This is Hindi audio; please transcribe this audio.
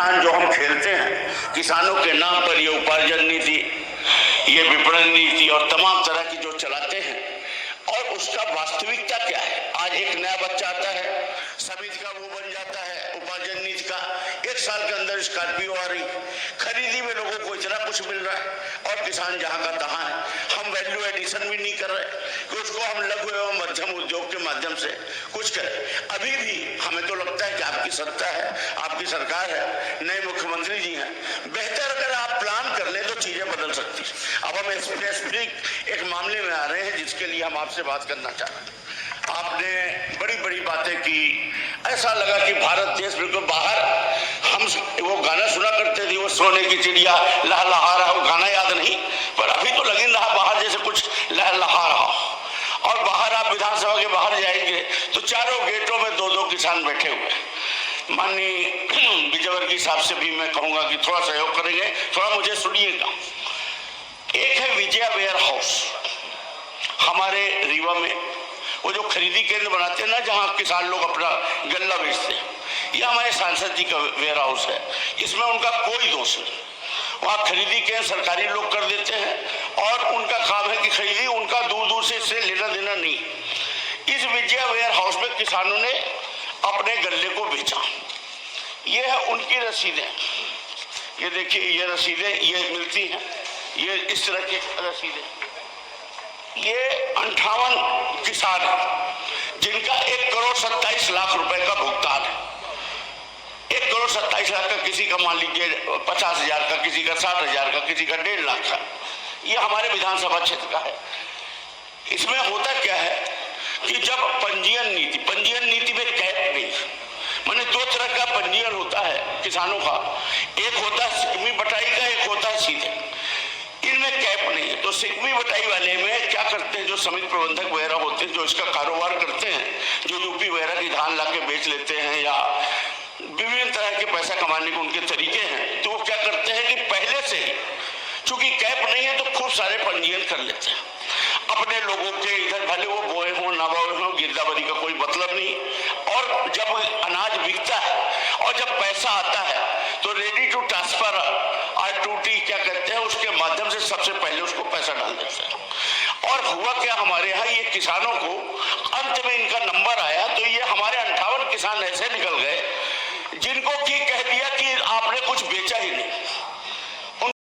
किसान जो हम खेलते हैं, किसानों के नाम पर ये उपार्जन नीति, ये विपणन नीति और तमाम तरह की जो चलाते हैं, और उसका वास्तविकता क्या है। आज एक नया बच्चा आता है, समिति का वो बन जाता है उपार्जन नीति का, 1 साल के अंदर स्कॉर्पियो आ रही, खरीदी में लोगों को इतना कुछ मिल रहा है, और किसान जहां का तहां है। हम वैल्यू एडिशन भी नहीं कर रहे कि उसको हम लघु एवं मध्यम उद्योग के माध्यम से कुछ करें। अभी भी हमें तो लगता है कि आपकी सत्ता है, आपकी सरकार है, नए मुख्यमंत्री जी हैं, बेहतर अगर आप प्लान कर लें तो चीजें बदल सकती हैं। अब हम स्पेसिफिक एक मामले में आ रहे हैं जिसके लिए हम आपसे बात करना चाह रहे हैं। आपने बड़ी बड़ी बातें की, ऐसा लगा कि भारत देश बिल्कुल बाहर, हम वो गाना सुना करते थे, वो सोने की चिड़िया लहलहा रहा, वो गाना याद नहीं, पर अभी तो लगी रहा बाहर जैसे कुछ लहलहा रहा। और बाहर आप विधानसभा के बाहर जाएंगे तो चारों गेटों में 2-2 किसान बैठे हुए। माननीय विजयवर्गीय साहब से भी मैं कहूंगा कि थोड़ा सहयोग करेंगे, थोड़ा मुझे सुनिएगा। एक है विजया वेयर हाउस हमारे रीवा में, वो जो खरीदी केंद्र बनाते हैं ना, जहां किसान लोग अपना गल्ला बेचते हैं, यह हमारे सांसद जी का वेयर हाउस है। इसमें उनका कोई दोष नहीं, वहाँ खरीदी केंद्र सरकारी लोग कर देते हैं और उनका काम है कि खरीदी, उनका दूर दूर से इससे लेना देना नहीं। इस विजया वेयर हाउस में किसानों ने अपने गल्ले को बेचा। ये है उनकी रसीदें, ये देखिए, ये रसीदें ये मिलती हैं, ये इस तरह की रसीदें। ये 58 किसान हैं जिनका 1,27,00,000 रुपए का भुगतान है। 1,27,00,000 का, किसी का मान लीजिए 50,000 का, किसी का 60,000 का, किसी का 1.5 लाख का। ये हमारे विधानसभा क्षेत्र का है। इसमें होता क्या है कि जब पंजीयन नीति में कैप नहीं, माने 2 तरह का पंजीयन होता है किसानों का, एक होता है सिकमी बटाई का, एक होता है सीधे। इनमें कैप नहीं है। तो सिकमी बटाई वाले में क्या करते हैं, जो समिति प्रबंधक वगैरह होते हैं, जो इसका कारोबार करते हैं, जो यूपी वगैरह की धान ला के बेच लेते हैं या विभिन्न तरह के पैसा कमाने के उनके तरीके हैं, तो वो क्या करते हैं कि पहले से ही, चूंकि कैप नहीं है, तो खूब सारे पंजीयन कर लेते हैं अपने लोगों के। इधर भले वो बोए हो ना बोए हो, गिरदावरी का कोई मतलब नहीं। और जब अनाज बिकता है और जब पैसा आता है तो रेडी टू ट्रांसफर R2T क्या कहते हैं, उसके माध्यम से सबसे पहले उसको पैसा डाल देते हैं। और हुआ क्या, हमारे यहाँ ये किसानों को अंत में इनका नंबर आया तो ये हमारे 58 किसान ऐसे निकल गए जिनको की कह दिया कि आपने कुछ बेचा ही नहीं।